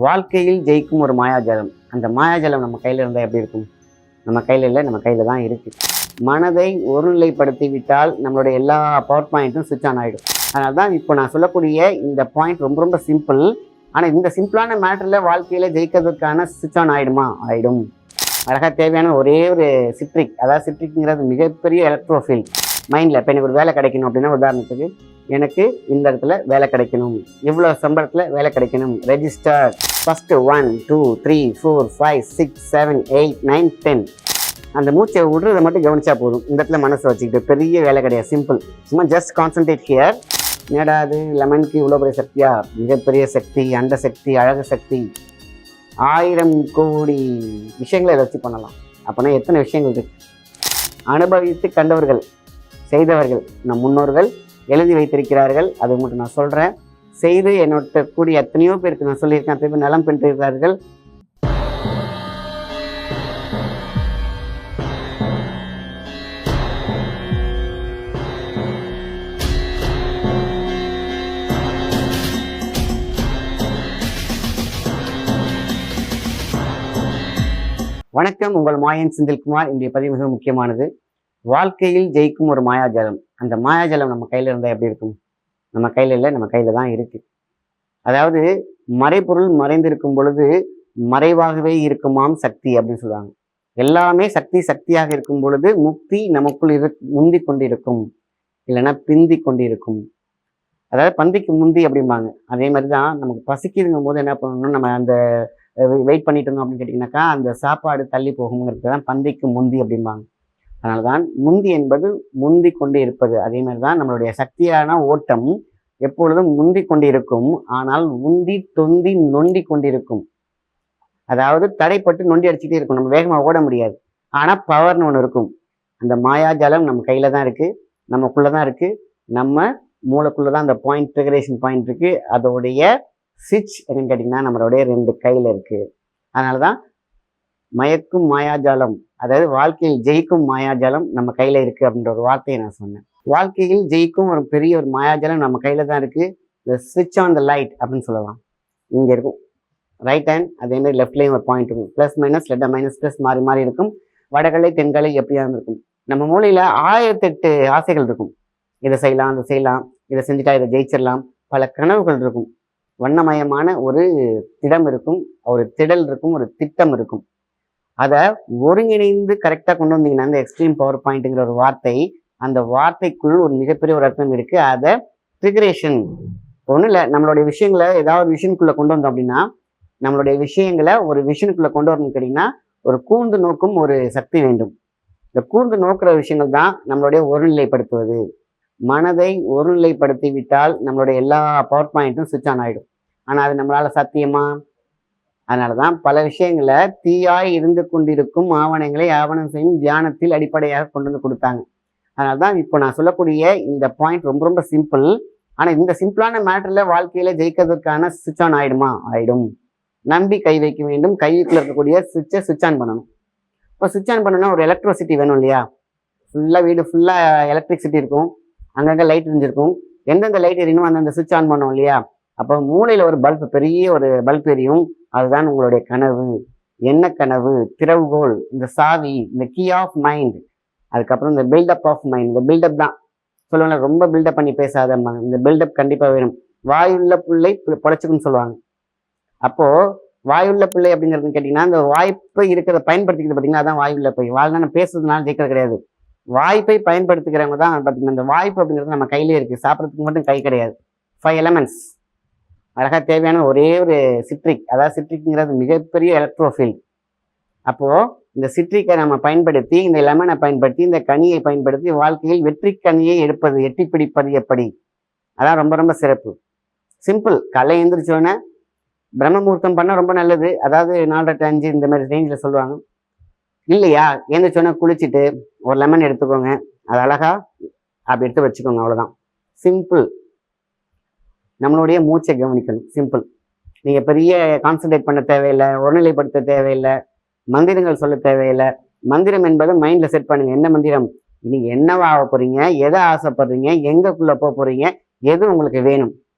வாழ்க்கையில் ஜெயிக்கும் ஒரு மாயாஜாலம். அந்த மாயாஜாலம் நம்ம கையில் இருந்தால் எப்படி இருக்கும்? நம்ம கையில் இல்லை, நம்ம கையில் தான் இருக்குது. மனதை ஒருநிலைப்படுத்தி விட்டால் நம்மளுடைய எல்லா பவர் பாயிண்ட்டும் சுவிட்ச் ஆன் ஆகிடும். அதனால தான் இப்போ நான் சொல்லக்கூடிய இந்த பாயிண்ட் ரொம்ப ரொம்ப சிம்பிள். ஆனால் இந்த சிம்பிளான மேட்டரில் வாழ்க்கையில் ஜெயிக்கிறதுக்கான சுவிட்ச் ஆன் ஆகிடுமா? ஆகிடும். அழகாக தேவையான ஒரே ஒரு சிட்ரிக், அதாவது சிட்ரிக்ங்கிறது மிகப்பெரிய எலக்ட்ரோஃபீல்ட் மைண்டில். இப்போ எனக்கு ஒரு வேலை கிடைக்கணும் அப்படின்னா, உதாரணத்துக்கு எனக்கு இந்த இடத்துல வேலை கிடைக்கணும், இவ்வளோ சம்பளத்தில் வேலை கிடைக்கணும், ரெஜிஸ்டர் ஃபஸ்ட்டு 1 2 3 4 5 6 7 8 9 10. அந்த மூச்சை விடுறதை மட்டும் கவனிச்சா போதும். இந்த இடத்துல மனசை வச்சுக்கிட்டு பெரிய வேலை கிடையாது, சிம்பிள். சும்மா ஜஸ்ட் கான்சன்ட்ரேட் ஹியர். என்னடா அது லெமனுக்கு இவ்வளோ பெரிய சக்தியா? மிகப்பெரிய சக்தி, அண்ட சக்தி, அழகு சக்தி, 1000 கோடி விஷயங்களை இதை வச்சு பண்ணலாம். அப்போனா எத்தனை விஷயங்கள் இருக்கு? அனுபவித்து கண்டவர்கள், செய்தவர்கள், நம் முன்னோர்கள் எழுதி வைத்திருக்கிறார்கள். அது மட்டும் நான் சொல்கிறேன். செய்து என்னோட கூடிய எத்தனையோ பேருக்கு நான் சொல்லியிருக்கேன். அத்தனை பேர் நலம் பெற்றிருக்கிறார்கள். வணக்கம், உங்கள் மாயன் செந்தில்குமார். இன்றைய பதிவு மிக முக்கியமானது. வாழ்க்கையில் ஜெயிக்கும் ஒரு மாயாஜாலம். அந்த மாயாஜாலம் நம்ம கையில் இருந்தால் எப்படி இருக்கும்? நம்ம கையில் இல்லை, நம்ம கையில் தான் இருக்குது. அதாவது மறைபொருள் மறைந்திருக்கும் பொழுது மறைவாகவே இருக்குமாம் சக்தி அப்படின்னு சொல்லுவாங்க. எல்லாமே சக்தியாக இருக்கும் பொழுது முக்தி நமக்குள் முந்தி கொண்டிருக்கும், இல்லைன்னா பிந்தி கொண்டிருக்கும். அதாவது பந்திக்கு முந்தி அப்படிம்பாங்க. அதே மாதிரி தான் நமக்கு பசிக்குதுங்கும் போது என்ன பண்ணணும், நம்ம அந்த வெயிட் பண்ணிட்டு இருந்தோம் அப்படின்னு கேட்டிங்கனாக்கா அந்த சாப்பாடு தள்ளி போகுங்கிறது தான் பந்திக்கு முந்தி அப்படிம்பாங்க. அதனால தான் முந்தி என்பது முந்தி கொண்டு இருப்பது. அதே மாதிரி தான் நம்மளுடைய சக்தியான ஓட்டம் எப்பொழுதும் முந்தி கொண்டு இருக்கும். ஆனால் உந்தி தொந்தி நொண்டி கொண்டிருக்கும். அதாவது தடைப்பட்டு நொண்டி அடிச்சுட்டே இருக்கும். நம்ம வேகமாக ஓட முடியாது. ஆனால் பவர்னு ஒன்று இருக்கும். அந்த மாயாஜாலம் நம்ம கையில் தான் இருக்குது, நமக்குள்ளே தான் இருக்குது. நம்ம மூளைக்குள்ளே தான் அந்த பாயிண்ட், ட்ரிகரேஷன் பாயிண்ட் இருக்குது. அதோடைய சுவிட்ச் என்னன்னு கேட்டிங்கன்னா நம்மளுடைய 2 கையில் இருக்குது. அதனால தான் மயக்கும் மாயாஜாலம், அதாவது வாழ்க்கையில் ஜெயிக்கும் மாயாஜாலம் நம்ம கையில் இருக்குது அப்படின்ற ஒரு வார்த்தையை நான் சொன்னேன். வாழ்க்கையில் ஜெயிக்கும் ஒரு பெரிய ஒரு மாயாஜாலம் நம்ம கையில் தான் இருக்குது. இந்த ஸ்விட்ச் ஆன் த லைட் அப்படின்னு சொல்லலாம். இங்கே இருக்கும் ரைட் ஹேண்ட், அதே மாதிரி லெஃப்ட்லேயும் ஒரு பாயிண்ட் இருக்கும். Plus minus, letter minus plus மாறி மாறி இருக்கும். வடகலை தென்கலை எப்படியா இருக்கும். நம்ம மூளையில் 1008 ஆசைகள் இருக்கும். இதை செய்யலாம், அதை செய்யலாம், இதை செஞ்சுட்டா இதை ஜெயிச்சிடலாம். பல கனவுகள் இருக்கும். வண்ணமயமான ஒரு திடம் இருக்கும், ஒரு திடல் இருக்கும், ஒரு திட்டம் இருக்கும். அதை ஒருங்கிணைந்து கரெக்டாக கொண்டு வந்தீங்கன்னா அந்த எக்ஸ்ட்ரீம் பவர் பாயிண்ட்டுங்கிற ஒரு வார்த்தை, அந்த வார்த்தைக்குள் ஒரு மிகப்பெரிய ஒரு அர்த்தம் இருக்குது. அதை ட்ரிகரேஷன் ஒன்றும் இல்லை. நம்மளுடைய விஷயங்களை ஏதாவது விஷயனுக்குள்ளே கொண்டு வந்தோம் அப்படின்னா, நம்மளுடைய விஷயங்களை ஒரு விஷயனுக்குள்ளே கொண்டு வரணும்னு கேட்டிங்கன்னா ஒரு கூர்ந்து நோக்கும் ஒரு சக்தி வேண்டும். இந்த கூர்ந்து நோக்கிற விஷயங்கள் தான் நம்மளுடைய ஒருநிலைப்படுத்துவது. மனதை ஒருநிலைப்படுத்தி விட்டால் நம்மளுடைய எல்லா பவர் பாயிண்ட்டும் சுவிட்ச் ஆன் ஆகிடும். ஆனால் அது நம்மளால் சாத்தியமா? அதனால தான் பல விஷயங்களை தீயாய் இருந்து கொண்டிருக்கும் ஆவணங்களை ஆவணம் செய்யும் தியானத்தில் அடிப்படையாக கொண்டு வந்து கொடுத்தாங்க. அதனால தான் இப்போ நான் சொல்லக்கூடிய இந்த பாயிண்ட் ரொம்ப ரொம்ப சிம்பிள். ஆனால் இந்த சிம்பிளான மேட்டரில் வாழ்க்கையில் ஜெயிக்கிறதுக்கான சுவிட்ச் ஆன் ஆகிடுமா? ஆகிடும். நம்பி கை வைக்க வேண்டும். கைக்குள்ளே இருக்கக்கூடிய சுவிட்சை சுவிட்ச் ஆன் பண்ணணும். இப்போ சுவிட்ச் ஆன் பண்ணணும்னா ஒரு எலக்ட்ரிசிட்டி வேணும் இல்லையா? வீடு ஃபுல்லாக எலக்ட்ரிசிட்டி இருக்கும், அங்கங்கே லைட் எரிஞ்சிருக்கும். எந்தெந்த லைட் எரியணும் அந்தந்த சுவிட்ச் ஆன் பண்ணோம் இல்லையா? அப்போ மூளையில் ஒரு பல்ப், பெரிய ஒரு பல்ப் எரியும். அதுதான் உங்களுடைய கனவு. என்ன கனவு? திறவுகோல், இந்த சாவி, இந்த கீ ஆஃப் மைண்ட். அதுக்கப்புறம் இந்த பில்டப் ஆஃப் மைண்ட். இந்த பில்டப் தான் சொல்லுவாங்க, ரொம்ப பில்டப் பண்ணி பேசாதம்மா. இந்த பில்டப் கண்டிப்பாக வேணும். வாயுள்ள பிள்ளை பொழைச்சுக்குன்னு சொல்லுவாங்க. அப்போது வாயுள்ள பிள்ளை அப்படிங்கிறது கேட்டிங்கன்னா அந்த வாய்ப்பை இருக்கிறத பயன்படுத்திக்கிறது பார்த்தீங்கன்னா அதான் வாயுள்ள பிள்ளை. வாழ்நாள் பேசுறதுனால ஜெயிக்கிறது கிடையாது. வாய்ப்பை பயன்படுத்திக்கிறவங்க தான் பார்த்தீங்கன்னா அந்த வாய்ப்பு அப்படிங்கிறது நம்ம கையிலே இருக்குது. சாப்பிட்றதுக்கு மட்டும் கை கிடையாது. 5 எலமெண்ட்ஸ். அழகாக தேவையான ஒரே ஒரு சிட்ரிக், அதாவது சிட்ரிக்ங்கிறது மிகப்பெரிய எலக்ட்ரோஃபீல்ட். அப்போது இந்த சிட்ரிக்கை நம்ம பயன்படுத்தி, இந்த லெமனை பயன்படுத்தி, இந்த கனியை பயன்படுத்தி வாழ்க்கையில் வெற்றி கனியை எடுப்பது, எட்டி பிடிப்பது எப்படி? அதான் ரொம்ப ரொம்ப சிறப்பு. சிம்பிள். காலை எழுந்திரிச்சோன்னே பிரம்ம முகூர்த்தம் பண்ணால் ரொம்ப நல்லது. அதாவது 4 to 5 இந்த மாதிரி ரேஞ்சில் சொல்லுவாங்க இல்லையா? எழுந்திரிச்சோன்னே குளிச்சுட்டு ஒரு லெமன் எடுத்துக்கோங்க. அது அழகாக அப்படி எடுத்து வச்சுக்கோங்க. அவ்வளோதான், சிம்பிள். நம்மளுடைய மூச்சை கவனிக்கணும், சிம்பிள். நீங்கள் பெரிய கான்சன்ட்ரேட் பண்ண தேவையில்லை, ஒருநிலைப்படுத்த தேவையில்லை, மந்திரங்கள் சொல்ல தேவையில்லை. மந்திரம் என்பதை மைண்டில் செட் பண்ணுங்க. என்ன மந்திரம்? நீங்கள் என்னவா ஆக போகிறீங்க, எதை ஆசைப்படுறீங்க, எங்கக்குள்ளே போக போகிறீங்க, எது உங்களுக்கு வேணும்,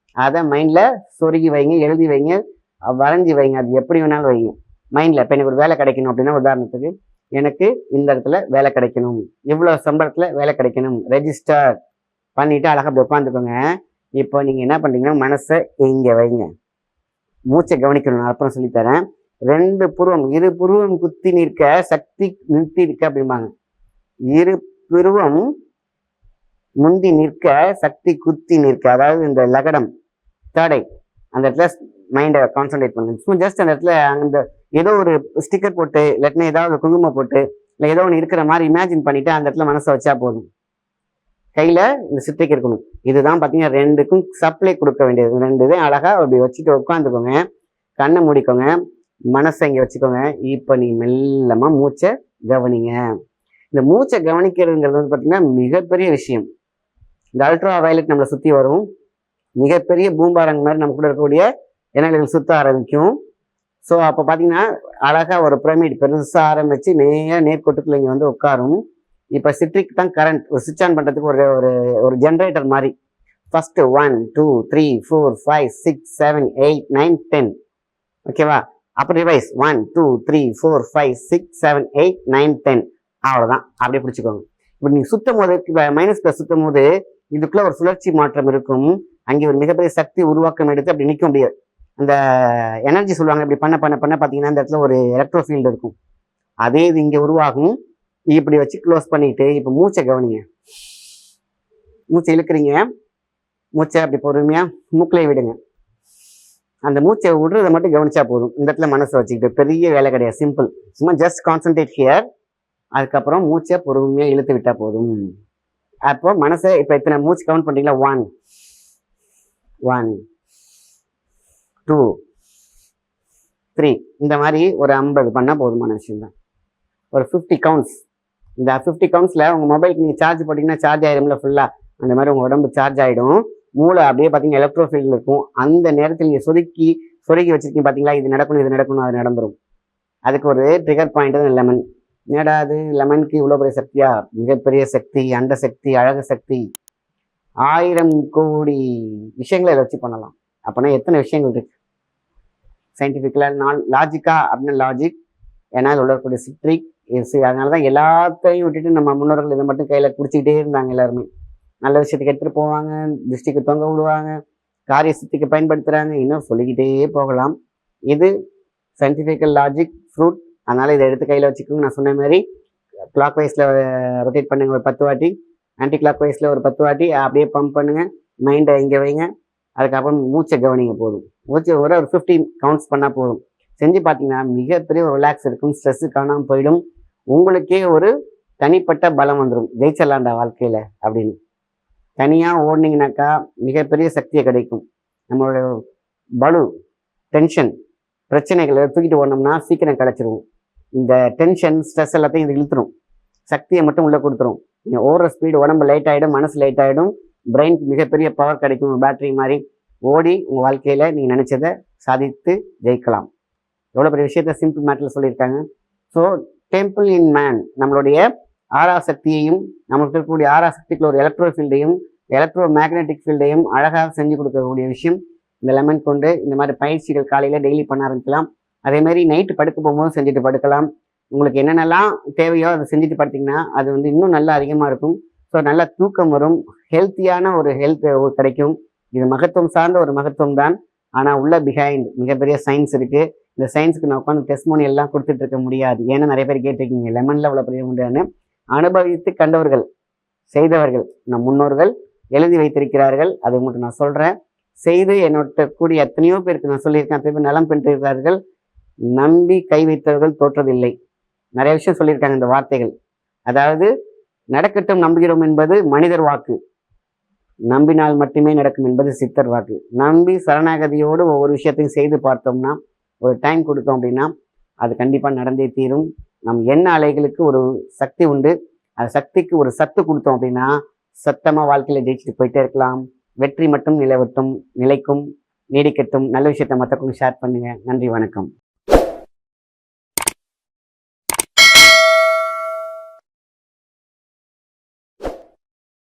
அதை மைண்டில் சொருகி வைங்க, எழுதி வைங்க. வரைஞ்சி வைங்க. அது எப்படி வேணாலும் வைங்க மைண்டில். இப்போ எனக்கு ஒரு வேலை கிடைக்கணும் அப்படின்னா, உதாரணத்துக்கு எனக்கு இந்த இடத்துல வேலை கிடைக்கணும், இவ்வளோ சம்பளத்தில் வேலை கிடைக்கணும், ரெஜிஸ்டர் பண்ணிவிட்டு அழகாக அப்படி உட்காந்துக்கோங்க. இப்போ நீங்கள் என்ன பண்ணுறீங்கன்னா, மனசை இங்கே வைங்க, மூச்சை கவனிக்கணும். நான் அப்புறம் சொல்லித்தரேன். 2 புருவம், இரு புருவம் குத்தி நிற்க சக்தி நிறுத்தி இருக்க அப்படிம்பாங்க. இரு புருவம் முந்தி நிற்க சக்தி குத்தி நிற்க, அதாவது இந்த லகடம் தேர்டை அந்த இடத்துல மைண்டை கான்சன்ட்ரேட் பண்ணுங்க. சும்மா ஜஸ்ட் அந்த இடத்துல அந்த ஏதோ ஒரு ஸ்டிக்கர் போட்டு, இல்லாட்டினா ஏதாவது குங்குமம் போட்டு, இல்லை ஏதோ ஒன்று இருக்கிற மாதிரி இமேஜின் பண்ணிட்டு அந்த இடத்துல மனசை வச்சா போதும். கையில் இந்த சிட்ரிக் இருக்கணும். இதுதான் பார்த்தீங்கன்னா 2க்கும் சப்ளை கொடுக்க வேண்டியது. 2 இதையும் அழகாக அப்படி வச்சுட்டு உட்காந்துக்கோங்க. கண்ணை மூடிக்கோங்க, மனசை இங்கே வச்சுக்கோங்க. இப்போ நீ மெல்லமாக மூச்சை கவனிங்க. இந்த மூச்சை கவனிக்கிறதுங்கிறது வந்து பார்த்தீங்கன்னா மிகப்பெரிய விஷயம். இந்த அல்ட்ரா வயலட் நம்மளை சுற்றி வரும். மிகப்பெரிய பூம்பாரங்க மாதிரி நம்ம கூட இருக்கக்கூடிய எண்ணெய்கள் சுற்ற ஆரம்பிக்கும். ஸோ அப்போ பார்த்தீங்கன்னா அழகாக ஒரு பிரமிட் பெருசாக ஆரம்பித்து நேர்கோட்டுக்குள்ள இங்கே வந்து உட்காரும். இப்போ சிட்ரிக் தான் கரண்ட் ஒரு சுவிட்ச் ஆன் பண்ணுறதுக்கு ஒரு ஒரு ஒரு ஜென்ரேட்டர் மாதிரி. ஃபஸ்ட்டு 1 2 3 4 5 6 7 8 9 10. ஓகேவா? அப்போ ரிவைஸ் 1 2 3 4 5 6 7 8 9 10. அவ்வளோதான். அப்படியே பிடிச்சிக்கோங்க. இப்படி நீங்கள் சுற்றும் போது மைனஸ் ப்ளஸ் சுற்றும் போது இதுக்குள்ள ஒரு சுழற்சி மாற்றம் இருக்கும். அங்கே ஒரு மிகப்பெரிய சக்தி உருவாக்கம் எடுத்து அப்படி நிற்க முடியாது. அந்த எனர்ஜி சொல்லுவாங்க. இப்படி பண்ண பண்ண பண்ண பார்த்தீங்கன்னா இந்த இடத்துல ஒரு எலக்ட்ரோ ஃபீல்டு இருக்கும். அதே இது இங்கே உருவாகும். இப்படி வச்சு க்ளோஸ் பண்ணிட்டு இப்போ மூச்சை கவனிங்க. மூச்சை இழுக்கிறீங்க, மூச்சை அப்படி பொறுமையாக மூக்கிலே விடுங்க. அந்த மூச்சை விடுறதை மட்டும் கவனிச்சா போதும். இந்த இடத்துல மனசை வச்சுக்கிட்டு பெரிய வேலை கிடையாது, சிம்பிள். சும்மா ஜஸ்ட் கான்சன்ட்ரேட் ஹியர். அதுக்கப்புறம் மூச்சை பொறுமையாக இழுத்து விட்டா போதும். அப்போ மனசை இப்போ இத்தனை மூச்சு கவுண்ட் பண்ணுறீங்களா? 1 1 2 3 இந்த மாதிரி ஒரு 50 பண்ணால் போதுமான விஷயம் தான். ஒரு 50 கவுண்ட்ஸ். இந்த 50 கவுண்ட்ஸில் உங்கள் மொபைலுக்கு நீங்கள் சார்ஜ் போட்டிங்கன்னா சார்ஜ் ஆகிடும்ல ஃபுல்லாக. அந்த மாதிரி உங்கள் உடம்பு சார்ஜ் ஆகிடும். மூளை அப்படியே பார்த்தீங்கன்னா எலக்ட்ரோ ஃபீல்டில் இருக்கும். அந்த நேரத்தில் நீங்கள் சொருக்கி வச்சுருக்கீங்க பார்த்தீங்களா, இது நடக்கணும் இது நடக்கணும், அது நடந்துடும். அதுக்கு ஒரு ட்ரிகர் பாயிண்ட் தான் லெமன். என்னடா அது லெமனுக்கு இவ்வளோ பெரிய சக்தியா? மிகப்பெரிய சக்தி, அண்ட சக்தி, அழகு சக்தி, 1000 கோடி விஷயங்களை இதை வச்சு பண்ணலாம். அப்படின்னா எத்தனை விஷயங்கள் இருக்கு சயின்டிஃபிக்கலாக, லாஜிக்கா அப்படின்னா லாஜிக். ஏன்னா அது உள்ளக்கூடிய சிட்ரிக். அதனால தான் எல்லாத்தையும் விட்டுட்டு நம்ம முன்னோர்கள் இதை மட்டும் கையில் குடிச்சிக்கிட்டே இருந்தாங்க. எல்லாருமே நல்ல விஷயத்துக்கு எடுத்துகிட்டு போவாங்க, திருஷ்டிக்கு தொங்க விடுவாங்க, காரிய சித்திக்கு பயன்படுத்துகிறாங்க, இன்னும் சொல்லிக்கிட்டே போகலாம். இது சயின்டிஃபிக்கல் லாஜிக் ஃப்ரூட். அதனால் இதை எடுத்து கையில் வச்சுக்கோங்க. நான் சொன்ன மாதிரி கிளாக் வைஸில் ரொட்டேட் பண்ணுங்கள் ஒரு 10 வாட்டி, ஆன்டி கிளாக் வைஸில் ஒரு 10 வாட்டி, அப்படியே பம்ப் பண்ணுங்கள். மைண்டை இங்கே வைங்க. அதுக்கப்புறம் மூச்சை கவனிங்க. போதும். மூச்சை ஒரு 50 கவுண்ட்ஸ் பண்ணால் போதும். செஞ்சு பார்த்தீங்கன்னா மிகப்பெரிய ஒரு ரிலாக்ஸ் இருக்கும். ஸ்ட்ரெஸ்ஸு காணாமல் போயிடும். உங்களுக்கே ஒரு தனிப்பட்ட பலம் வந்துடும். ஜெயிச்சிடலாண்டா வாழ்க்கையில் அப்படின்னு. தனியாக ஓடினீங்கனாக்கா மிகப்பெரிய சக்தியை கிடைக்கும். நம்மளோட பலு, டென்ஷன், பிரச்சனைகளை தூக்கிட்டு ஓடணும்னா சீக்கிரம் கிடச்சிருவோம். இந்த டென்ஷன், ஸ்ட்ரெஸ் எல்லாத்தையும் இது இழுத்துரும். சக்தியை மட்டும் உள்ளே கொடுத்துரும். நீங்கள் ஓடுற ஸ்பீடு உடம்பு லைட் ஆகிடும், மனசு லைட் ஆகிடும், பிரெயினுக்கு மிகப்பெரிய பவர் கிடைக்கும். பேட்டரி மாதிரி ஓடி உங்கள் வாழ்க்கையில் நீங்கள் நினச்சதை சாதித்து ஜெயிக்கலாம். எவ்வளோ பெரிய விஷயத்த சிம்பிள் மேட்டரில் சொல்லியிருக்காங்க. ஸோ டெம்பிள் இன் மேன், நம்மளுடைய ஆறாசக்தியையும், நம்மளுக்கு இருக்கக்கூடிய ஆறாசக்திக்குள்ள ஒரு எலக்ட்ரோ ஃபீல்டையும் எலக்ட்ரோ மேக்னெட்டிக் ஃபீல்டையும் அழகாக செஞ்சு கொடுக்கக்கூடிய விஷயம் இந்த லெமன் கொண்டு. இந்த மாதிரி பயிற்சிகள் காலையில் டெய்லி பண்ண ஆரம்பிக்கலாம். அதேமாதிரி நைட்டு படுக்க போகும்போது செஞ்சுட்டு படுக்கலாம். உங்களுக்கு என்னென்னலாம் தேவையோ அதை செஞ்சுட்டு படுத்திங்கன்னா அது வந்து இன்னும் நல்லா அதிகமாக இருக்கும். ஸோ நல்லா தூக்கம் வரும், ஹெல்த்தியான ஒரு ஹெல்த் கிடைக்கும். இது மகத்துவம் சார்ந்த ஒரு மகத்துவம் தான். ஆனால் உள்ள பிஹைண்ட் மிகப்பெரிய சயின்ஸ் இருக்குது. இந்த சயின்ஸுக்கு நான் உட்காந்து டெஸ்ட்மோனி எல்லாம் கொடுத்துட்டு இருக்க முடியாது. ஏன்னா நிறைய பேர் கேட்டிருக்கீங்க லெமனில் அவ்வளோ பெரிய முடியாதுன்னு. அனுபவித்து கண்டவர்கள், செய்தவர்கள், நம் முன்னோர்கள் எழுதி வைத்திருக்கிறார்கள். அது உங்களுக்கு நான் சொல்கிறேன். செய்து என்னோட கூடிய எத்தனையோ பேருக்கு நான் சொல்லியிருக்கேன். அத்தனை பேர் நலம் பெற்றிருக்கிறார்கள். நம்பி கை வைத்தவர்கள் தோற்றதில்லை. நிறைய விஷயம் சொல்லியிருக்காங்க இந்த வார்த்தைகள். அதாவது நடக்கட்டும் நம்புகிறோம் என்பது மனிதர் வாக்கு, நம்பினால் மட்டுமே நடக்கும் என்பது சித்தர் வாக்கு. நம்பி சரணாகதியோடு ஒவ்வொரு விஷயத்தையும் செய்து பார்த்தோம்னா, ஒரு டைம் கொடுத்தோம் அப்படின்னா அது கண்டிப்பாக நடந்தே தீரும். நம் எண்ண அலைகளுக்கு ஒரு சக்தி உண்டு. அந்த சக்திக்கு ஒரு சத்து கொடுத்தோம் அப்படின்னா சத்தமாக வாழ்க்கையில் ஜெயிச்சுட்டு போயிட்டே இருக்கலாம். வெற்றி மட்டும் நிலைக்கும், நீடிக்கட்டும். நல்ல விஷயத்தை மற்றவங்களுக்கும் ஷேர் பண்ணுங்கள். நன்றி, வணக்கம்.